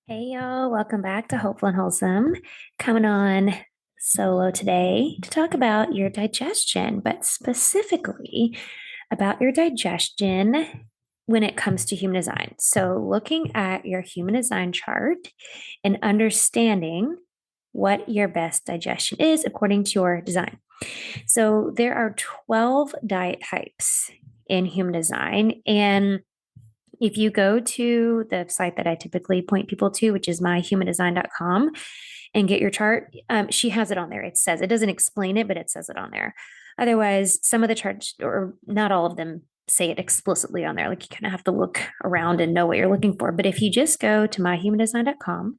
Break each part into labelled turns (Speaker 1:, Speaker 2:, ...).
Speaker 1: Hey y'all, welcome back to Hopeful and Wholesome. Coming on solo today to talk about your digestion, but specifically about your digestion when it comes to human design. So, looking at your human design chart and understanding what your best digestion is according to your design. So, there are 12 diet types in human design, and if you go to the site that I typically point people to, which is myhumandesign.com, and get your chart, she has it on there. It says, it doesn't explain it, but it says it on there. Otherwise, some of the charts, or not all of them, say it explicitly on there. Like you kind of have to look around and know what you're looking for. But if you just go to myhumandesign.com,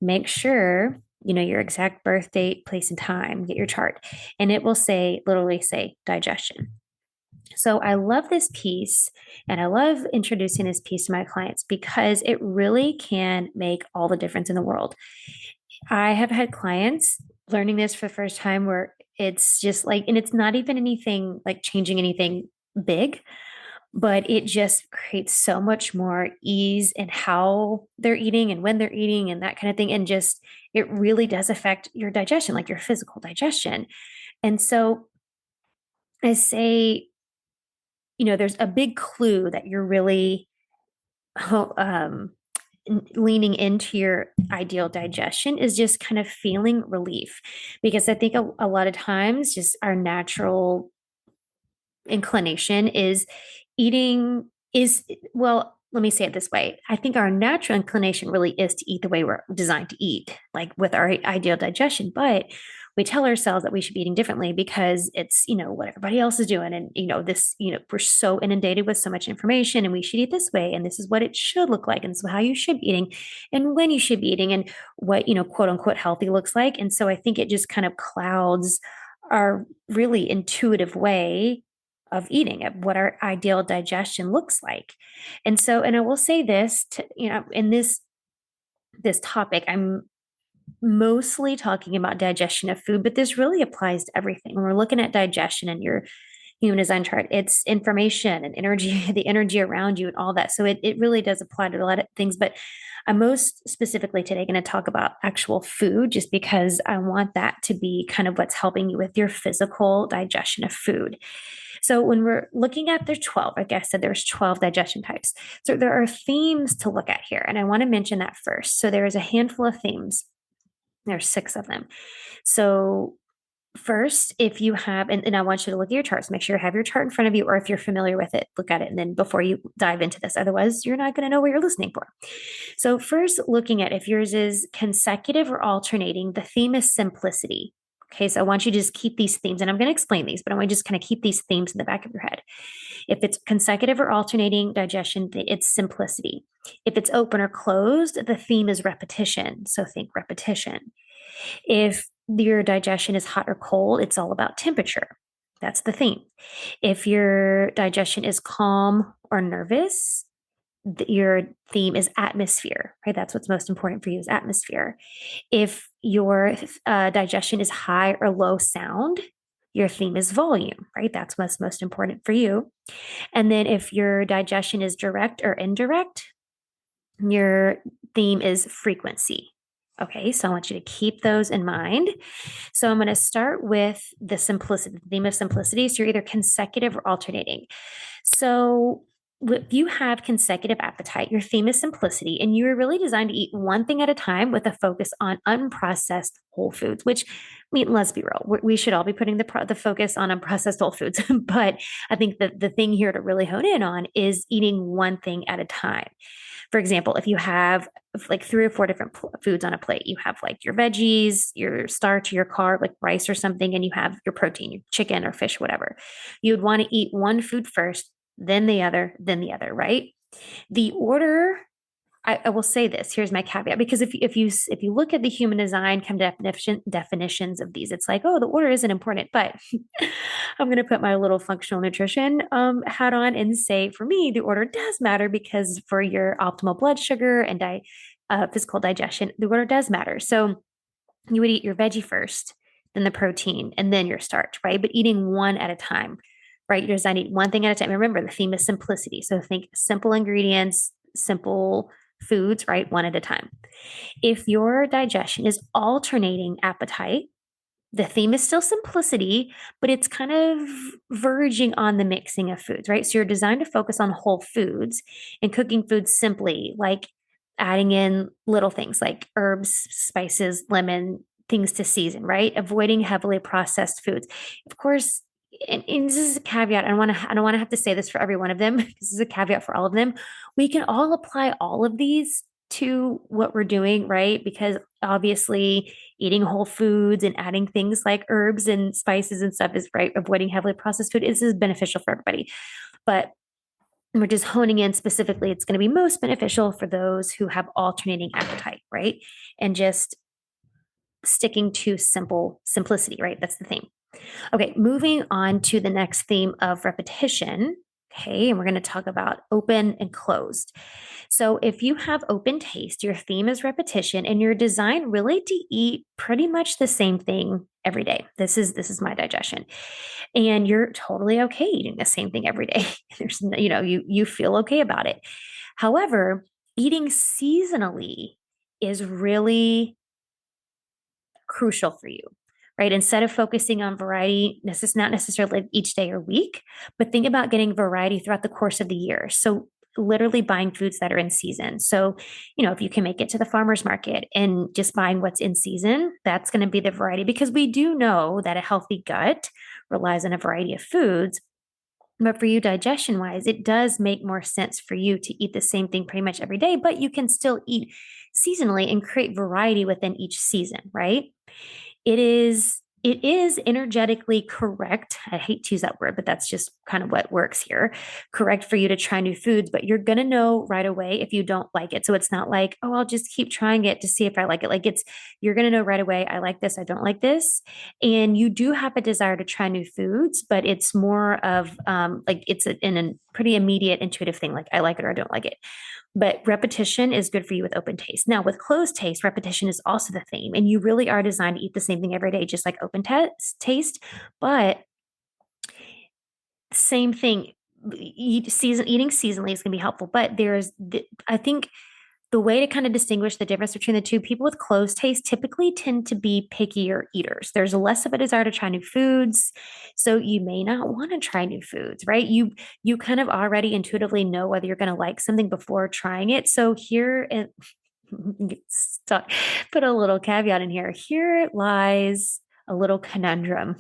Speaker 1: make sure you know your exact birth date, place, and time, get your chart, and it will say, literally say digestion. So I love this piece and I love introducing this piece to my clients because it really can make all the difference in the world. I have had clients learning this for the first time where it's just like, and it's not even anything like changing anything big, but it just creates so much more ease in how they're eating and when they're eating and that kind of thing. And just, it really does affect your digestion, like your physical digestion. And so I say, there's a big clue that you're really um, leaning into your ideal digestion is just kind of feeling relief. Because I think a lot of times, just our natural inclination is eating is, well, let me say it this way. I think our natural inclination really is to eat the way we're designed to eat, like with our ideal digestion. But we tell ourselves that we should be eating differently because it's, what everybody else is doing. And, we're so inundated with so much information and we should eat this way. And this is what it should look like. And so how you should be eating and when you should be eating and what, quote unquote, healthy looks like. And so I think it just kind of clouds our really intuitive way of eating, of what our ideal digestion looks like. And so, and I will say this to, in this topic, I'm mostly talking about digestion of food, but this really applies to everything. When we're looking at digestion and your human design chart, it's information and energy, the energy around you and all that. So it really does apply to a lot of things. But I'm most specifically today going to talk about actual food just because I want that to be kind of what's helping you with your physical digestion of food. So when we're looking at there's 12, like I said, there's 12 digestion types. So there are themes to look at here. And I want to mention that first. So there is a handful of themes. There's six of them. So first, if you have, and I want you to look at your charts, make sure you have your chart in front of you, or if you're familiar with it, look at it. And then before you dive into this, otherwise you're not going to know what you're listening for. So first, looking at if yours is consecutive or alternating, the theme is simplicity. Okay, so I want you to just keep these themes, and I'm going to explain these, but I want you to just kind of keep these themes in the back of your head. If it's consecutive or alternating digestion, it's simplicity. If it's open or closed, the theme is repetition. So think repetition. If your digestion is hot or cold, it's all about temperature. That's the theme. If your digestion is calm or nervous, your theme is atmosphere, right? That's what's most important for you is atmosphere. If your digestion is high or low sound, your theme is volume, right? That's what's most important for you. And then if your digestion is direct or indirect, your theme is frequency. Okay, so I want you to keep those in mind. So I'm going to start with the simplicity, the theme of simplicity. So you're either consecutive or alternating. So if you have consecutive appetite, your theme is simplicity, and you are really designed to eat one thing at a time with a focus on unprocessed whole foods, which, I mean, let's be real, we should all be putting the focus on unprocessed whole foods. But I think that the thing here to really hone in on is eating one thing at a time. For example, if you have like three or four different foods on a plate, you have like your veggies, your starch, your carb, like rice or something, and you have your protein, your chicken or fish, whatever. You would want to eat one food first, then the other, right? The order, I will say this. Here's my caveat, because if you look at the human design kind of definitions of these, it's like, oh, the order isn't important. But I'm going to put my little functional nutrition hat on and say, for me, the order does matter because for your optimal blood sugar and physical digestion, the order does matter. So you would eat your veggie first, then the protein, and then your starch, right? But eating one at a time, right? You're designed to eat one thing at a time. Remember, the theme is simplicity. So think simple ingredients, simple foods, right? One at a time. If your digestion is alternating appetite, the theme is still simplicity, but it's kind of verging on the mixing of foods, right? So you're designed to focus on whole foods and cooking foods simply, like adding in little things like herbs, spices, lemon, things to season, right? Avoiding heavily processed foods. Of course, and this is a caveat. I don't want to have to say this for every one of them. This is a caveat for all of them. We can all apply all of these to what we're doing, right? Because obviously eating whole foods and adding things like herbs and spices and stuff is right. Avoiding heavily processed food is beneficial for everybody. But we're just honing in specifically, it's going to be most beneficial for those who have alternating appetite, right? And just sticking to simplicity, right? That's the theme. Okay, moving on to the next theme of repetition. Okay, and we're going to talk about open and closed. So, if you have open taste, your theme is repetition, and you're designed really to eat pretty much the same thing every day. This is my digestion, and you're totally okay eating the same thing every day. There's you feel okay about it. However, eating seasonally is really crucial for you, right? Instead of focusing on variety, not necessarily each day or week, but think about getting variety throughout the course of the year. So literally buying foods that are in season. So, if you can make it to the farmer's market and just buying what's in season, that's going to be the variety, because we do know that a healthy gut relies on a variety of foods. But for you, digestion wise, it does make more sense for you to eat the same thing pretty much every day, but you can still eat seasonally and create variety within each season, right? It is energetically correct. I hate to use that word, but that's just kind of what works here. Correct for you to try new foods, but you're going to know right away if you don't like it. So it's not like, oh, I'll just keep trying it to see if I like it. You're going to know right away, I like this, I don't like this. And you do have a desire to try new foods, but it's more of in a pretty immediate intuitive thing. Like I like it or I don't like it. But repetition is good for you with open taste. Now, with closed taste, repetition is also the theme. And you really are designed to eat the same thing every day, just like open taste. But same thing, eating seasonally is going to be helpful. But I think the way to kind of distinguish the difference between the two, people with closed taste typically tend to be pickier eaters. There's less of a desire to try new foods. So you may not want to try new foods, right? You kind of already intuitively know whether you're going to like something before trying it. So here it put a little caveat in here. Here lies a little conundrum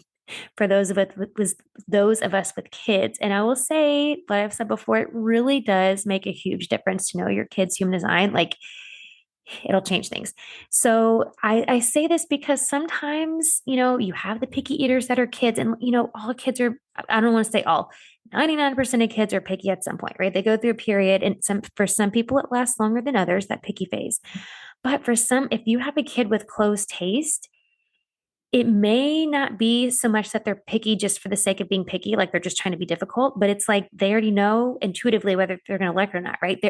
Speaker 1: for those of us with kids. And I will say, what I've said before, it really does make a huge difference to know your kids' human design. Like it'll change things. So I say this because sometimes, you have the picky eaters that are kids, and all kids are, I don't want to say all, 99% of kids are picky at some point, right? They go through a period, and for some people it lasts longer than others, that picky phase. But for some, if you have a kid with closed taste, it may not be so much that they're picky just for the sake of being picky, like they're just trying to be difficult, but it's like they already know intuitively whether they're going to like it or not, right?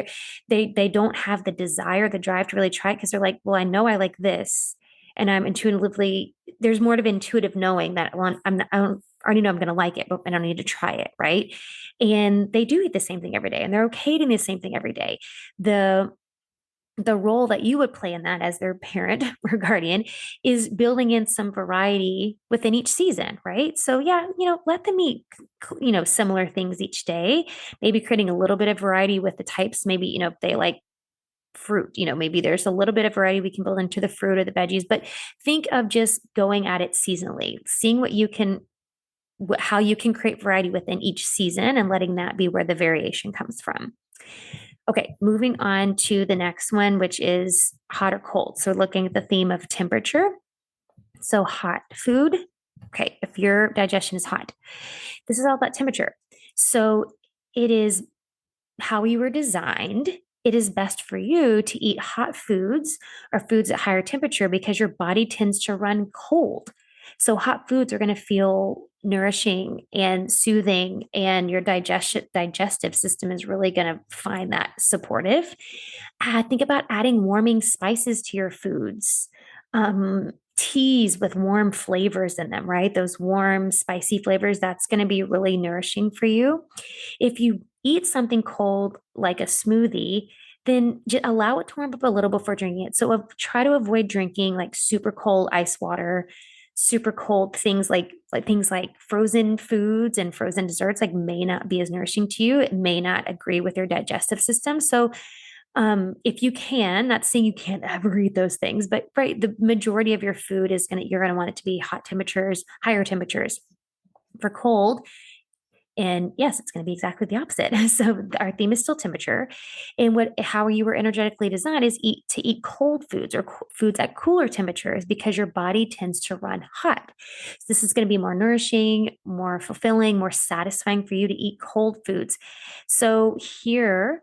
Speaker 1: They don't have the desire, the drive to really try it, because they're like, well, I know I like this, and I'm intuitively, there's more of intuitive knowing that I already know I'm going to like it, but I don't need to try it, right? And they do eat the same thing every day, and they're okay eating the same thing every day. The role that you would play in that as their parent or guardian is building in some variety within each season, right? So yeah, let them eat, similar things each day, maybe creating a little bit of variety with the types. Maybe, if they like fruit, maybe there's a little bit of variety we can build into the fruit or the veggies, but think of just going at it seasonally, seeing how you can create variety within each season and letting that be where the variation comes from. Okay, moving on to the next one, which is hot or cold. So looking at the theme of temperature. So hot food. Okay, if your digestion is hot, this is all about temperature. So it is how you were designed. It is best for you to eat hot foods or foods at higher temperature because your body tends to run cold. So hot foods are going to feel nourishing and soothing, and your digestive system is really going to find that supportive. Think about adding warming spices to your foods. Teas with warm flavors in them, right? Those warm, spicy flavors, that's going to be really nourishing for you. If you eat something cold like a smoothie, then allow it to warm up a little before drinking it. So try to avoid drinking like super cold ice water, super cold things like things like frozen foods and frozen desserts like may not be as nourishing to you. It may not agree with your digestive system. So if you can, not saying you can't ever eat those things, but right, the majority of your food is you're gonna want it to be hot temperatures, higher temperatures. For cold, and yes, it's going to be exactly the opposite. So our theme is still temperature. And how you were energetically designed is eat cold foods or foods at cooler temperatures because your body tends to run hot. So this is going to be more nourishing, more fulfilling, more satisfying for you to eat cold foods. So here,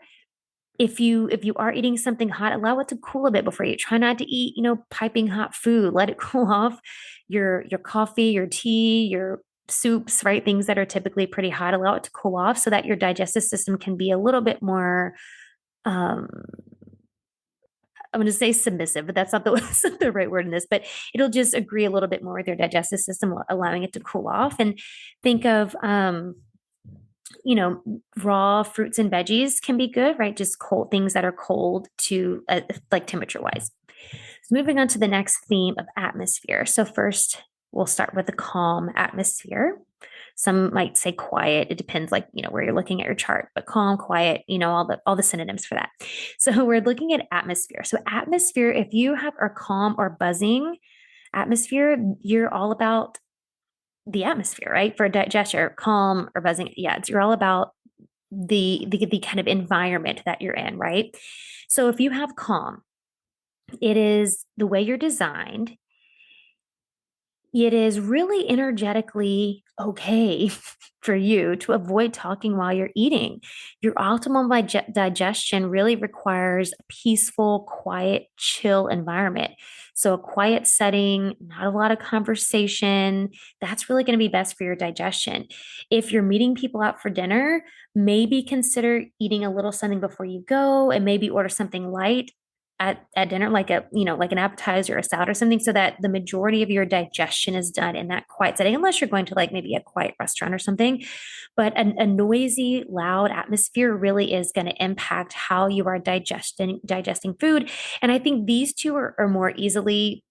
Speaker 1: if you are eating something hot, allow it to cool a bit before you try not to eat, piping hot food. Let it cool off. Your coffee, your tea, your soups, right? Things that are typically pretty hot, allow it to cool off so that your digestive system can be a little bit more um I'm going to say submissive, but that's not the right word in this, but it'll just agree a little bit more with your digestive system, allowing it to cool off. And think of raw fruits and veggies can be good, right? Just cold things that are cold to like temperature wise. So moving on to the next theme of atmosphere. So first, we'll start with the calm atmosphere. Some might say quiet. It depends, like where you're looking at your chart, but calm, quiet, all the synonyms for that. So we're looking at atmosphere. So atmosphere, if you have a calm or buzzing atmosphere, you're all about the atmosphere, right? For digestion, calm or buzzing, yeah, you're all about the kind of environment that you're in, right? So if you have calm, it is the way you're designed. It is really energetically okay for you to avoid talking while you're eating. Your optimal digestion really requires a peaceful, quiet, chill environment. So, a quiet setting, not a lot of conversation, that's really going to be best for your digestion. If you're meeting people out for dinner, maybe consider eating a little something before you go and maybe order something light at dinner, like like an appetizer or a salad or something, so that the majority of your digestion is done in that quiet setting, unless you're going to like maybe a quiet restaurant or something. But a noisy, loud atmosphere really is going to impact how you are digesting food. And I think these two are more easily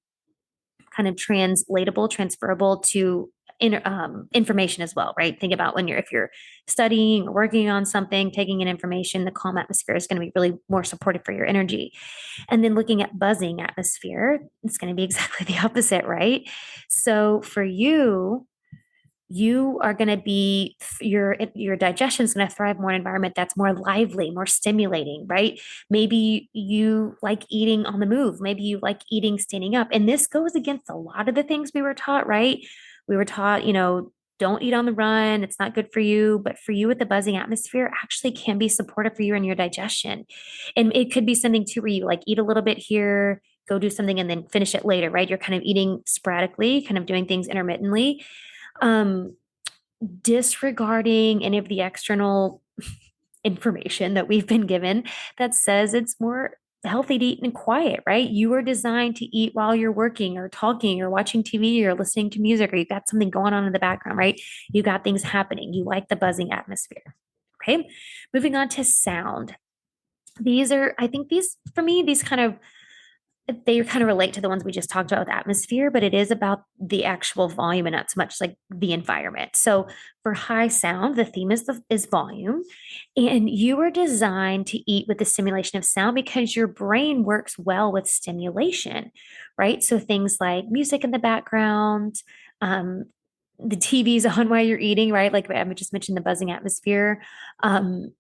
Speaker 1: kind of transferable to information as well, right? Think about if you're studying or working on something, taking in information, the calm atmosphere is going to be really more supportive for your energy. And then looking at buzzing atmosphere, it's going to be exactly the opposite, right? So for you are going to be your digestion is going to thrive more in an environment that's more lively, more stimulating, right? Maybe you like eating on the move, maybe you like eating standing up, and this goes against a lot of the things we were taught, right? We were taught, don't eat on the run, it's not good for you. But for you, with the buzzing atmosphere, actually can be supportive for you and your digestion. And it could be something too where you like eat a little bit here, go do something, and then finish it later, right? You're kind of eating sporadically, kind of doing things intermittently, um, disregarding any of the external information that we've been given that says it's more healthy to eat in quiet, right? You are designed to eat while you're working or talking or watching TV or listening to music, or you've got something going on in the background, right? You got things happening. You like the buzzing atmosphere. Okay. Moving on to sound. I think for me, these they kind of relate to the ones we just talked about with atmosphere, but it is about the actual volume and not so much like the environment. So for high sound, the theme is volume, and you are designed to eat with the stimulation of sound because your brain works well with stimulation, right? So things like music in the background, um, the TV's on while you're eating, right? Like I just mentioned the buzzing atmosphere,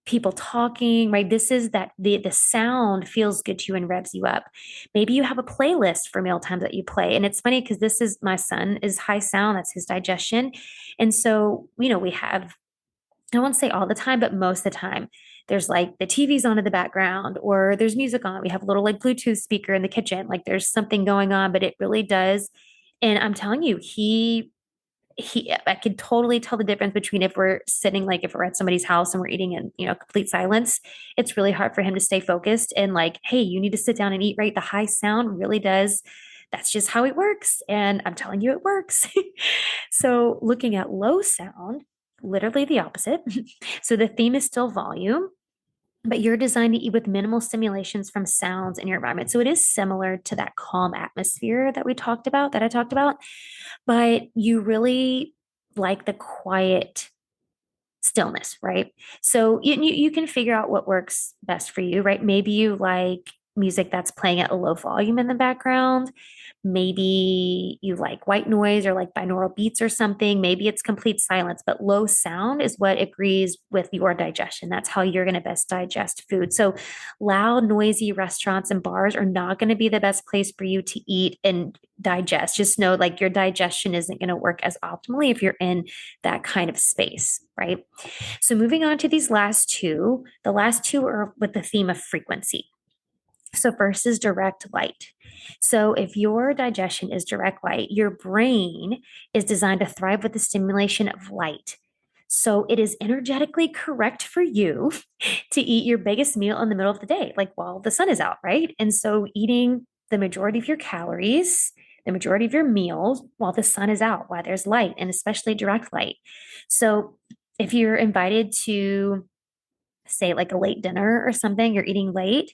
Speaker 1: people talking, right? This is that the sound feels good to you and revs you up. Maybe you have a playlist for meal times that you play. And it's funny because this is my son is high sound, that's his digestion. And so, we have, I won't say all the time, but most of the time, there's like the TV's on in the background or there's music on. We have a little like Bluetooth speaker in the kitchen, like there's something going on, but it really does. And I'm telling you, I could totally tell the difference between if we're sitting, like if we're at somebody's house and we're eating in, complete silence, it's really hard for him to stay focused and like, hey, you need to sit down and eat, right? The high sound really does. That's just how it works. And I'm telling you, it works. So looking at low sound, literally the opposite. So the theme is still volume. but you're designed to eat with minimal stimulations from sounds in your environment. So it is similar to that calm atmosphere that I talked about, but you really like the quiet stillness, right? So you can figure out what works best for you, right? Maybe you like music that's playing at a low volume in the background. Maybe you like white noise or like binaural beats or something. Maybe it's complete silence, but low sound is what agrees with your digestion. That's how you're going to best digest food. So, loud, noisy restaurants and bars are not going to be the best place for you to eat and digest. Just know like your digestion isn't going to work as optimally if you're in that kind of space, right? So, moving on to these last two, the last two are with the theme of frequency. So, first is direct light. So, if your digestion is direct light, your brain is designed to thrive with the stimulation of light. So, it is energetically correct for you to eat your biggest meal in the middle of the day, like while the sun is out, right? And so, eating the majority of your calories, the majority of your meals while the sun is out, while there's light, and especially direct light. So, if you're invited to, say, like a late dinner or something, you're eating late,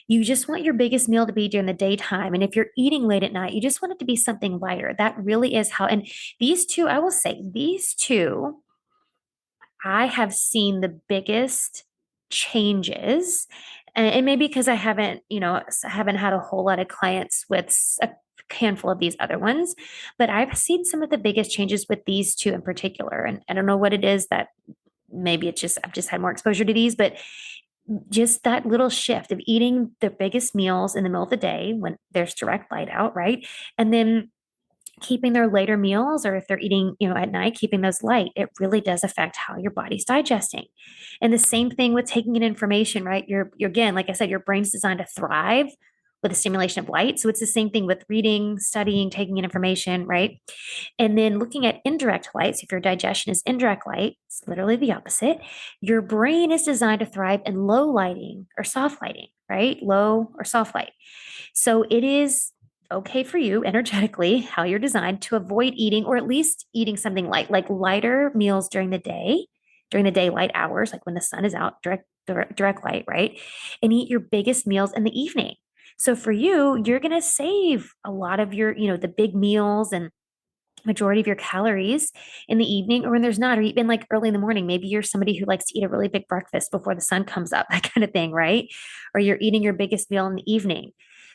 Speaker 1: you just want your biggest meal to be during the daytime. And if you're eating late at night, you just want it to be something lighter. That really is how, and these two, I will say, these two, I have seen the biggest changes. And maybe because I haven't, I haven't had a whole lot of clients with a handful of these other ones, but I've seen some of the biggest changes with these two in particular. And I don't know what it is that maybe it's just I've just had more exposure to these, but just that little shift of eating the biggest meals in the middle of the day when there's direct light out, right? And then keeping their later meals, or if they're eating, at night, keeping those light, it really does affect how your body's digesting. And the same thing with taking in information, right? You're again, like I said, your brain's designed to thrive with the stimulation of light. So it's the same thing with reading, studying, taking in information, right? And then looking at indirect light. So if your digestion is indirect light, it's literally the opposite. Your brain is designed to thrive in low lighting or soft lighting, right? Low or soft light. So it is okay for you energetically, how you're designed to avoid eating, or at least eating something light, like lighter meals during the daylight hours, like when the sun is out, direct light, right? And eat your biggest meals in the evening. So for you, you're going to save a lot of your, the big meals and majority of your calories in the evening, or when there's not, or even like early in the morning. Maybe you're somebody who likes to eat a really big breakfast before the sun comes up, that kind of thing, right? Or you're eating your biggest meal in the evening.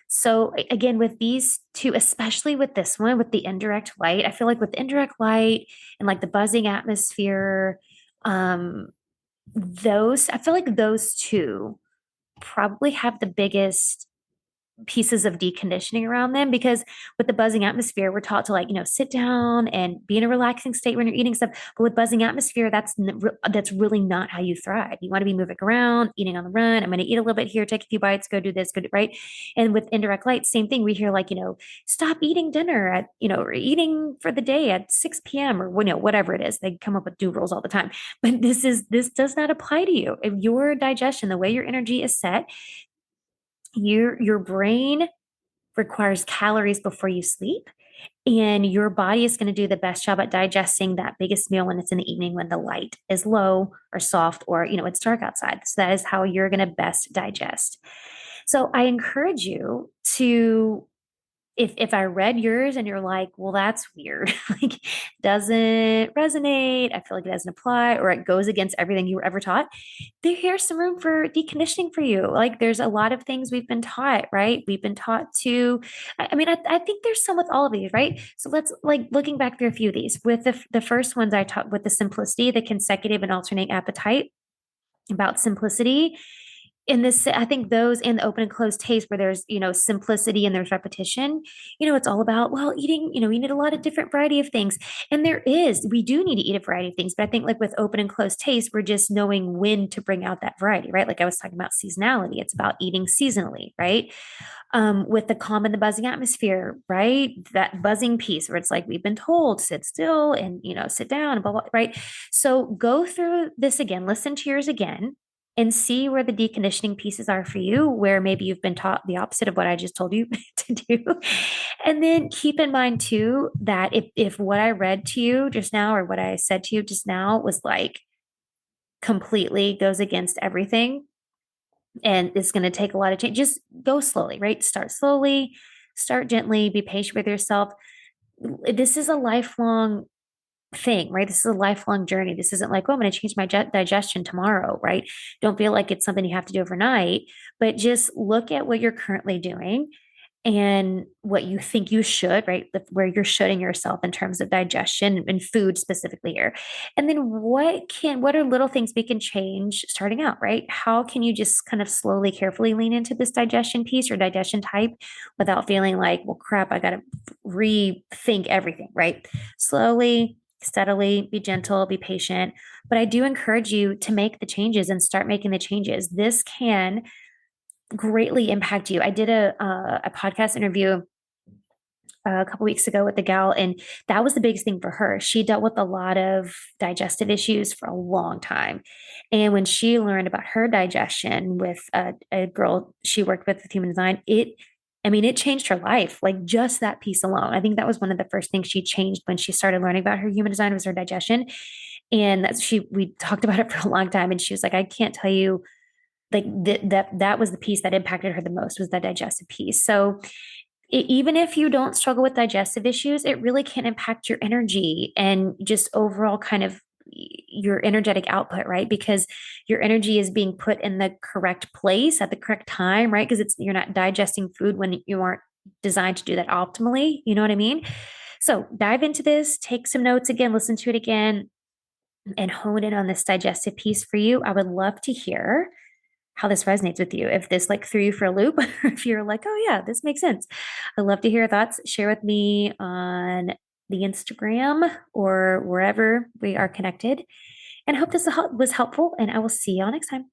Speaker 1: So again, with these two, especially with this one, with the indirect light, I feel like with indirect light and like the buzzing atmosphere, um, I feel like those two probably have the biggest pieces of deconditioning around them, because with the buzzing atmosphere we're taught to, like, sit down and be in a relaxing state when you're eating stuff, but with buzzing atmosphere, that's really not how you thrive. You want to be moving around, eating on the run. I'm going to eat a little bit here, take a few bites, go do this, go do, right? And with indirect light, same thing. We hear, like, stop eating dinner at, or eating for the day at 6 p.m. or whatever it is. They come up with do rules all the time, but this does not apply to you. If your digestion, the way your energy is set, your brain requires calories before you sleep, and your body is going to do the best job at digesting that biggest meal when it's in the evening, when the light is low or soft, or it's dark outside. So that is how you're going to best digest. So I encourage you to, if I read yours and you're like, well, that's weird, like, doesn't resonate, I feel like it doesn't apply, or it goes against everything you were ever taught, here's some room for deconditioning for you. Like, there's a lot of things we've been taught, right? We've been taught to, I mean, I think there's some with all of these, right? So let's, like, looking back through a few of these, with the first ones I taught, with the simplicity, the consecutive and alternate appetite, about simplicity. In this, I think those, and the open and closed taste, where there's, simplicity and there's repetition, it's all about, well, eating, we need a lot of different variety of things. And we do need to eat a variety of things. But I think, like with open and closed taste, we're just knowing when to bring out that variety, right? Like I was talking about seasonality. It's about eating seasonally, right? With the calm and the buzzing atmosphere, right? That buzzing piece where it's like, we've been told, sit still and, sit down and blah, blah, right? So go through this again, listen to yours again, and see where the deconditioning pieces are for you, where maybe you've been taught the opposite of what I just told you to do. And then keep in mind too, that if what I read to you just now, or what I said to you just now, was like completely goes against everything, And it's going to take a lot of change. Just go slowly, right? Start slowly, start gently, be patient with yourself. This is a lifelong thing, right? This is a lifelong journey. This isn't like, oh, I'm going to change my digestion tomorrow, right? Don't feel like it's something you have to do overnight, but just look at what you're currently doing and what you think you should, right? Where you're shutting yourself in terms of digestion and food specifically here. And then what are little things we can change starting out, right? How can you just kind of slowly, carefully lean into this digestion piece or digestion type without feeling like, well, crap, I got to rethink everything, right? Slowly, steadily, be gentle, be patient. But I do encourage you to make the changes and start making the changes. This can greatly impact you. I did a podcast interview a couple weeks ago with the gal, and that was the biggest thing for her. She dealt with a lot of digestive issues for a long time. And when she learned about her digestion with a girl she worked with human design, it changed her life, like just that piece alone. I think that was one of the first things she changed when she started learning about her human design was her digestion. And we talked about it for a long time. And she was like, I can't tell you like that was the piece that impacted her the most was the digestive piece. So even if you don't struggle with digestive issues, it really can impact your energy and just overall kind of your energetic output, right? Because your energy is being put in the correct place at the correct time, right? Because you're not digesting food when you aren't designed to do that optimally. You know what I mean? So dive into this, take some notes again, listen to it again, and hone in on this digestive piece for you. I would love to hear how this resonates with you. If this like threw you for a loop, or if you're like, oh yeah, this makes sense. I'd love to hear your thoughts. Share with me on the Instagram or wherever we are connected. And I hope this was helpful. And I will see y'all next time.